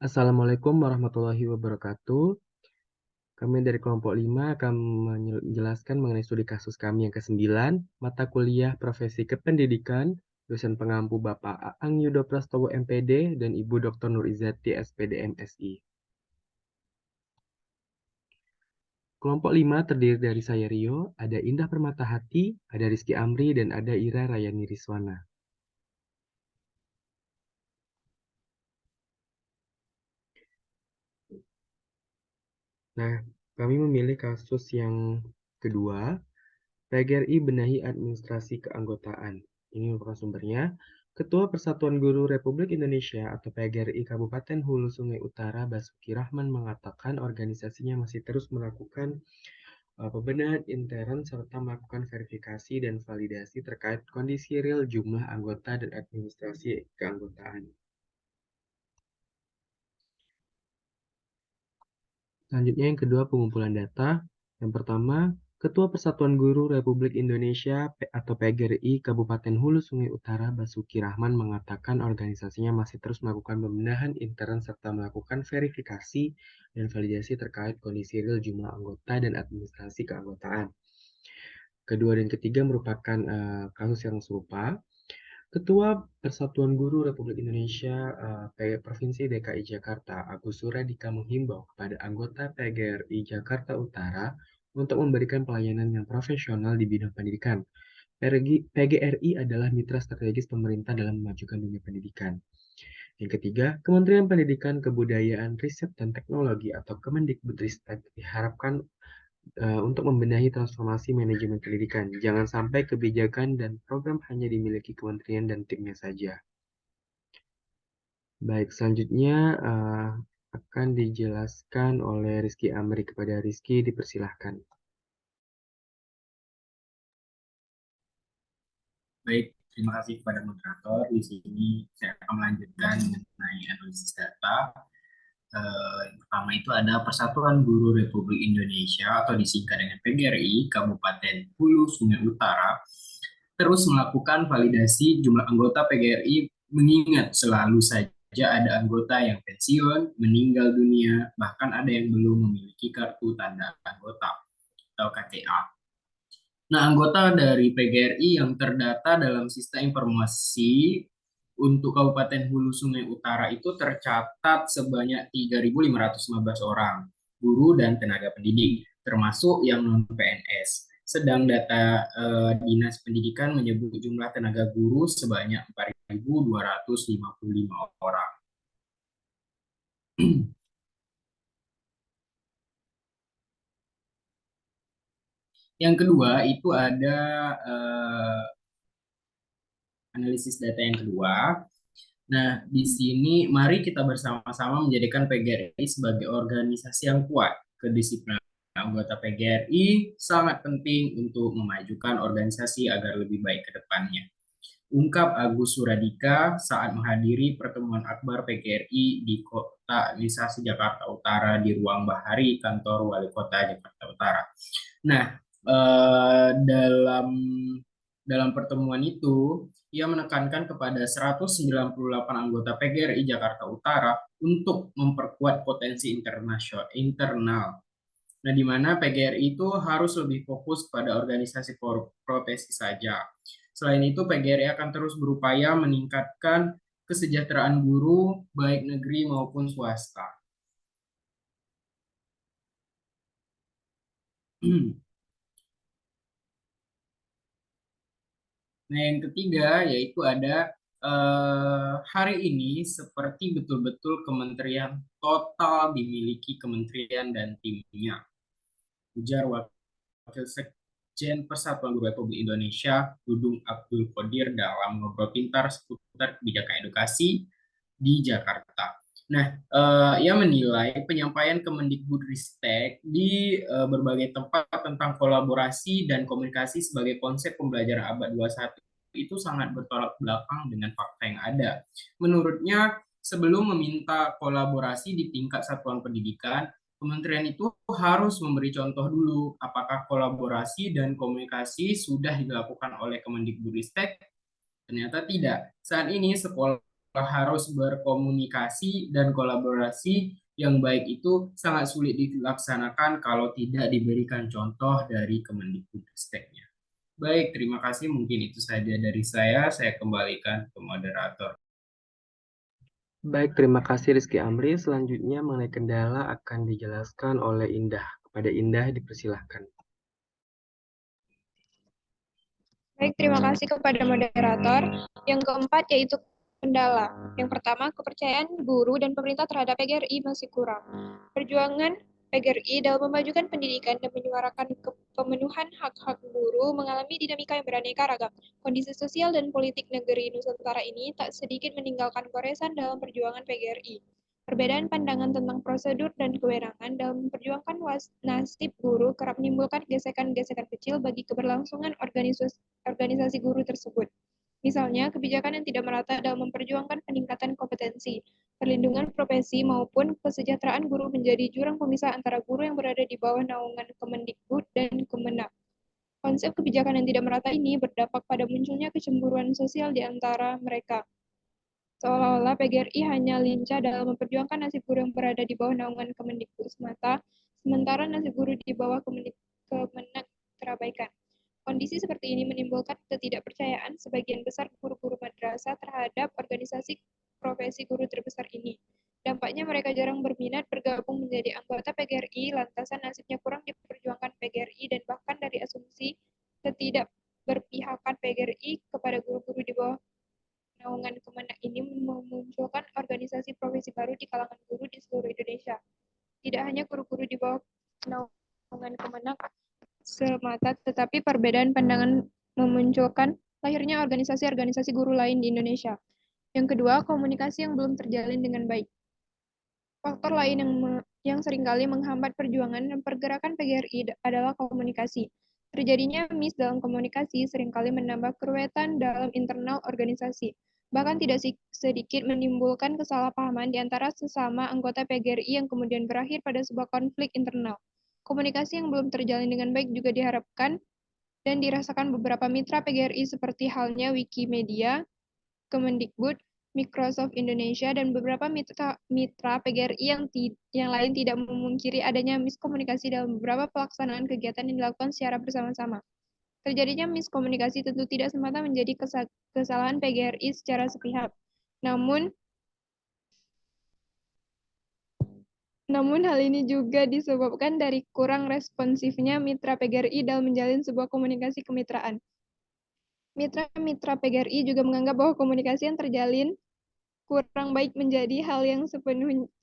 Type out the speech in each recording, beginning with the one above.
Assalamualaikum warahmatullahi wabarakatuh. Kami dari kelompok 5 akan menjelaskan mengenai studi kasus kami yang ke-9, mata kuliah profesi kependidikan, dosen pengampu Bapak Aang Yudo Prastowo MPD dan Ibu Dr. Nur Izati SPD MSI. Kelompok 5 terdiri dari saya Rio, ada Indah Permatahati, ada Rizky Amri, dan ada Ira Rayani Riswana. Nah, kami memilih kasus yang kedua, PGRI benahi administrasi keanggotaan. Ini merupakan sumbernya. Ketua Persatuan Guru Republik Indonesia atau PGRI Kabupaten Hulu Sungai Utara Basuki Rahman mengatakan organisasinya masih terus melakukan pembenahan intern serta melakukan verifikasi dan validasi terkait kondisi real jumlah anggota dan administrasi keanggotaan. Selanjutnya yang kedua pengumpulan data. Yang pertama, Ketua Persatuan Guru Republik Indonesia atau PGRI Kabupaten Hulu Sungai Utara Basuki Rahman mengatakan organisasinya masih terus melakukan pembenahan intern serta melakukan verifikasi dan validasi terkait kondisi real jumlah anggota dan administrasi keanggotaan. Kedua dan ketiga merupakan kasus yang serupa. Ketua Persatuan Guru Republik Indonesia Provinsi DKI Jakarta, Agus Suradika menghimbau kepada anggota PGRI Jakarta Utara untuk memberikan pelayanan yang profesional di bidang pendidikan. PGRI adalah mitra strategis pemerintah dalam memajukan dunia pendidikan. Yang ketiga, Kementerian Pendidikan, Kebudayaan, Riset, dan Teknologi atau Kemendikbudristek diharapkan untuk membenahi transformasi manajemen pendidikan. Jangan sampai kebijakan dan program hanya dimiliki kementerian dan timnya saja. Baik, selanjutnya akan dijelaskan oleh Rizky Amri. Kepada Rizky, dipersilahkan. Baik, terima kasih kepada moderator. Di sini saya akan melanjutkan mengenai analisis data. Yang pertama itu ada Persatuan Guru Republik Indonesia atau disingkat dengan PGRI Kabupaten Hulu Sungai Utara terus melakukan validasi jumlah anggota PGRI mengingat selalu saja ada anggota yang pensiun, meninggal dunia, bahkan ada yang belum memiliki kartu tanda anggota atau KTA. Nah, anggota dari PGRI yang terdata dalam sistem informasi untuk Kabupaten Hulu Sungai Utara itu tercatat sebanyak 3.515 orang guru dan tenaga pendidik, termasuk yang non-PNS. Sedang data Dinas Pendidikan menyebut jumlah tenaga guru sebanyak 4.255 orang. Yang kedua itu ada analisis data yang kedua. Nah, di sini mari kita bersama-sama menjadikan PGRI sebagai organisasi yang kuat. Kedisiplinan anggota PGRI sangat penting untuk memajukan organisasi agar lebih baik ke depannya. Ungkap Agus Suradika saat menghadiri pertemuan akbar PGRI di Kota Administrasi Jakarta Utara di Ruang Bahari, Kantor Wali Kota Jakarta Utara. Nah, dalam pertemuan itu, ia menekankan kepada 198 anggota PGRI Jakarta Utara untuk memperkuat potensi internal. Nah, di mana PGRI itu harus lebih fokus pada organisasi profesi saja. Selain itu, PGRI akan terus berupaya meningkatkan kesejahteraan guru, baik negeri maupun swasta. Nah, yang ketiga yaitu ada hari ini seperti betul-betul kementerian total dimiliki kementerian dan timnya. Ujar Wakil Sekjen Persatuan Guru Republik Indonesia, Dudung Abdul Qadir dalam ngobrol pintar seputar kebijakan edukasi di Jakarta. Nah, ia menilai penyampaian Kemendikbudristek di berbagai tempat tentang kolaborasi dan komunikasi sebagai konsep pembelajaran abad 21 itu sangat bertolak belakang dengan fakta yang ada. Menurutnya, sebelum meminta kolaborasi di tingkat satuan pendidikan, kementerian itu harus memberi contoh dulu apakah kolaborasi dan komunikasi sudah dilakukan oleh Kemendikbudristek. Ternyata tidak. Saat ini sekolah harus berkomunikasi dan kolaborasi yang baik itu sangat sulit dilaksanakan kalau tidak diberikan contoh dari Kemendikbudristeknya. Baik, terima kasih. Mungkin itu saja dari saya. Saya kembalikan ke moderator. Baik, terima kasih Rizky Amri. Selanjutnya mengenai kendala akan dijelaskan oleh Indah. Kepada Indah dipersilahkan. Baik, terima kasih kepada moderator. Yang keempat yaitu kendala. Yang pertama, kepercayaan guru dan pemerintah terhadap PGRI masih kurang. Perjuangan PGRI dalam memajukan pendidikan dan menyuarakan pemenuhan hak-hak guru mengalami dinamika yang beraneka ragam. Kondisi sosial dan politik negeri Nusantara ini tak sedikit meninggalkan goresan dalam perjuangan PGRI. Perbedaan pandangan tentang prosedur dan kewenangan dalam memperjuangkan nasib guru kerap menimbulkan gesekan-gesekan kecil bagi keberlangsungan organisasi guru tersebut. Misalnya, kebijakan yang tidak merata dalam memperjuangkan peningkatan kompetensi, perlindungan profesi, maupun kesejahteraan guru menjadi jurang pemisah antara guru yang berada di bawah naungan Kemendikbud dan Kemenak. Konsep kebijakan yang tidak merata ini berdampak pada munculnya kecemburuan sosial di antara mereka. Seolah-olah PGRI hanya lincah dalam memperjuangkan nasib guru yang berada di bawah naungan Kemendikbud semata, sementara nasib guru di bawah Kemenak terabaikan. Kondisi seperti ini menimbulkan ketidakpercayaan sebagian besar guru-guru madrasah terhadap organisasi profesi guru terbesar ini. Dampaknya mereka jarang berminat bergabung menjadi anggota PGRI lantasan nasibnya kurang diperjuangkan PGRI dan bahkan dari asumsi ketidakberpihakan PGRI kepada guru-guru di bawah naungan Kemenak ini memunculkan organisasi profesi baru di kalangan guru di seluruh Indonesia. Tidak hanya guru-guru di bawah naungan Kemenak semata, tetapi perbedaan pandangan memunculkan lahirnya organisasi-organisasi guru lain di Indonesia. Yang kedua, komunikasi yang belum terjalin dengan baik. Faktor lain yang seringkali menghambat perjuangan dan pergerakan PGRI adalah komunikasi. Terjadinya miss dalam komunikasi seringkali menambah keruwetan dalam internal organisasi. Bahkan tidak sedikit menimbulkan kesalahpahaman di antara sesama anggota PGRI yang kemudian berakhir pada sebuah konflik internal. Komunikasi yang belum terjalin dengan baik juga diharapkan dan dirasakan beberapa mitra PGRI seperti halnya Wikimedia, Kemendikbud, Microsoft Indonesia, dan beberapa mitra PGRI yang lain tidak memungkiri adanya miskomunikasi dalam beberapa pelaksanaan kegiatan yang dilakukan secara bersama-sama. Terjadinya miskomunikasi tentu tidak semata menjadi kesalahan PGRI secara sepihak. Namun hal ini juga disebabkan dari kurang responsifnya mitra PGRI dalam menjalin sebuah komunikasi kemitraan. Mitra-mitra PGRI juga menganggap bahwa komunikasi yang terjalin kurang baik menjadi hal yang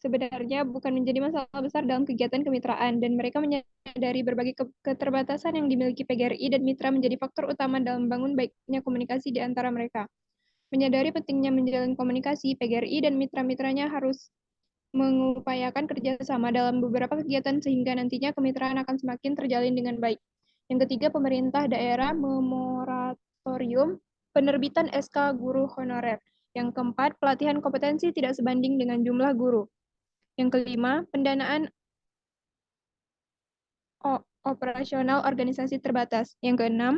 sebenarnya bukan menjadi masalah besar dalam kegiatan kemitraan, dan mereka menyadari berbagai keterbatasan yang dimiliki PGRI dan mitra menjadi faktor utama dalam membangun baiknya komunikasi di antara mereka. Menyadari pentingnya menjalin komunikasi, PGRI dan mitra-mitranya harus mengupayakan kerjasama dalam beberapa kegiatan sehingga nantinya kemitraan akan semakin terjalin dengan baik. Yang ketiga, pemerintah daerah memoratorium penerbitan SK guru honorer. Yang keempat, pelatihan kompetensi tidak sebanding dengan jumlah guru. Yang kelima, pendanaan operasional organisasi terbatas. Yang keenam,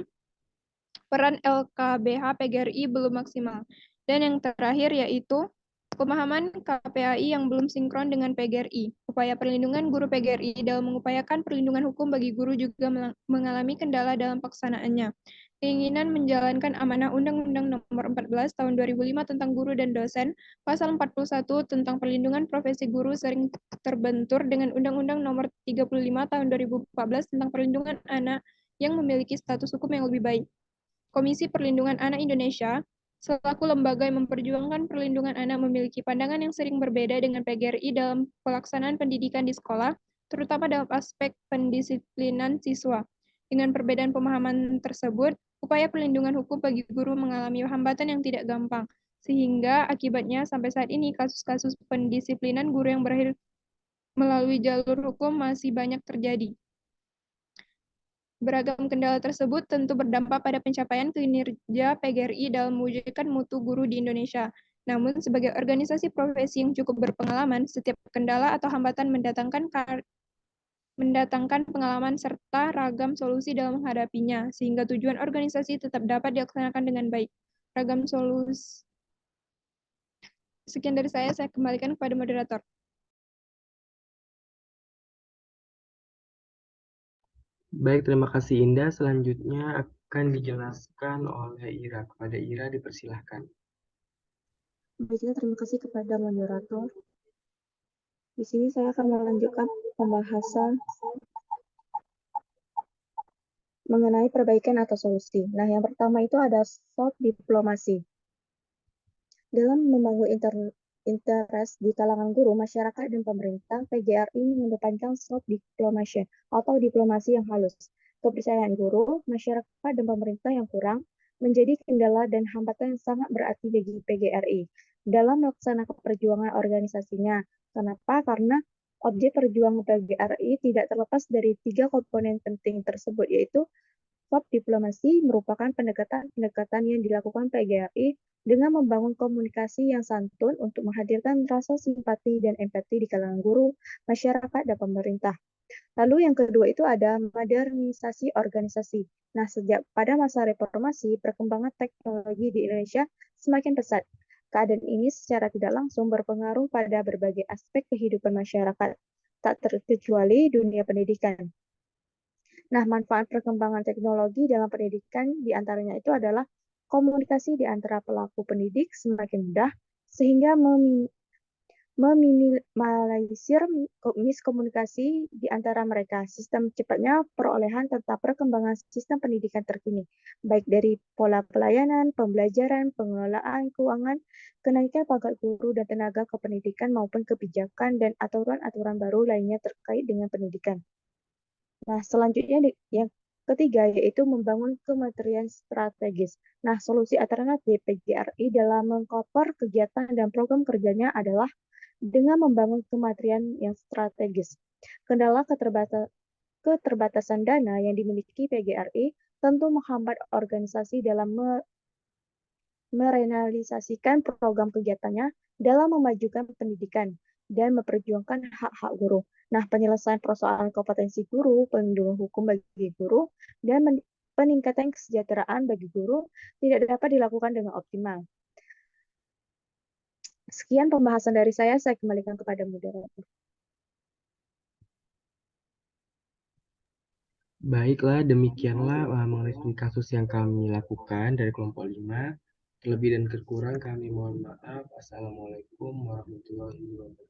peran LKBH PGRI belum maksimal. Dan yang terakhir yaitu pemahaman KPAI yang belum sinkron dengan PGRI. Upaya perlindungan guru PGRI dalam mengupayakan perlindungan hukum bagi guru juga mengalami kendala dalam pelaksanaannya. Keinginan menjalankan amanah Undang-Undang Nomor 14 Tahun 2005 tentang guru dan dosen, Pasal 41 tentang perlindungan profesi guru sering terbentur dengan Undang-Undang Nomor 35 Tahun 2014 tentang perlindungan anak yang memiliki status hukum yang lebih baik. Komisi Perlindungan Anak Indonesia selaku lembaga yang memperjuangkan perlindungan anak memiliki pandangan yang sering berbeda dengan PGRI dalam pelaksanaan pendidikan di sekolah, terutama dalam aspek pendisiplinan siswa. Dengan perbedaan pemahaman tersebut, upaya perlindungan hukum bagi guru mengalami hambatan yang tidak gampang, sehingga akibatnya sampai saat ini kasus-kasus pendisiplinan guru yang berakhir melalui jalur hukum masih banyak terjadi. Beragam kendala tersebut tentu berdampak pada pencapaian kinerja PGRI dalam mewujudkan mutu guru di Indonesia. Namun, sebagai organisasi profesi yang cukup berpengalaman, setiap kendala atau hambatan mendatangkan pengalaman serta ragam solusi dalam menghadapinya, sehingga tujuan organisasi tetap dapat dilaksanakan dengan baik. Sekian dari saya kembalikan kepada moderator. Baik, terima kasih Indah. Selanjutnya akan dijelaskan oleh Ira. Kepada Ira dipersilahkan. Baiklah, terima kasih kepada moderator. Di sini saya akan melanjutkan pembahasan mengenai perbaikan atau solusi. Nah, yang pertama itu ada soft diplomasi. Dalam membangun interest di kalangan guru, masyarakat, dan pemerintah, PGRI mengedepankan soft diplomasi atau diplomasi yang halus. Kepercayaan guru, masyarakat, dan pemerintah yang kurang menjadi kendala dan hambatan yang sangat berarti bagi PGRI dalam melaksanakan perjuangan organisasinya. Kenapa? Karena objek perjuangan PGRI tidak terlepas dari tiga komponen penting tersebut, yaitu soft diplomasi merupakan pendekatan-pendekatan yang dilakukan PGRI dengan membangun komunikasi yang santun untuk menghadirkan rasa simpati dan empati di kalangan guru, masyarakat, dan pemerintah. Lalu yang kedua itu ada modernisasi organisasi. Nah, sejak pada masa reformasi, perkembangan teknologi di Indonesia semakin pesat. Keadaan ini secara tidak langsung berpengaruh pada berbagai aspek kehidupan masyarakat, tak terkecuali dunia pendidikan. Nah, manfaat perkembangan teknologi dalam pendidikan diantaranya itu adalah komunikasi di antara pelaku pendidik semakin mudah, sehingga meminimalisir miskomunikasi di antara mereka. Sistem cepatnya perolehan tentang perkembangan sistem pendidikan terkini, baik dari pola pelayanan, pembelajaran, pengelolaan keuangan, kenaikan pangkat guru dan tenaga kependidikan maupun kebijakan dan aturan-aturan baru lainnya terkait dengan pendidikan. Nah, selanjutnya yang ketiga yaitu membangun kementerian strategis. Nah, solusi alternatif PGRI dalam mengcover kegiatan dan program kerjanya adalah dengan membangun kementerian yang strategis. Kendala keterbatasan dana yang dimiliki PGRI tentu menghambat organisasi dalam merealisasikan program kegiatannya dalam memajukan pendidikan dan memperjuangkan hak-hak guru. Nah, penyelesaian persoalan kompetensi guru, pelindungan hukum bagi guru, dan peningkatan kesejahteraan bagi guru tidak dapat dilakukan dengan optimal. Sekian pembahasan dari saya kembalikan kepada moderator. Baiklah, demikianlah mengenai studi kasus yang kami lakukan dari kelompok 5. Terlebih dan terkurang kami mohon maaf. Assalamualaikum warahmatullahi wabarakatuh.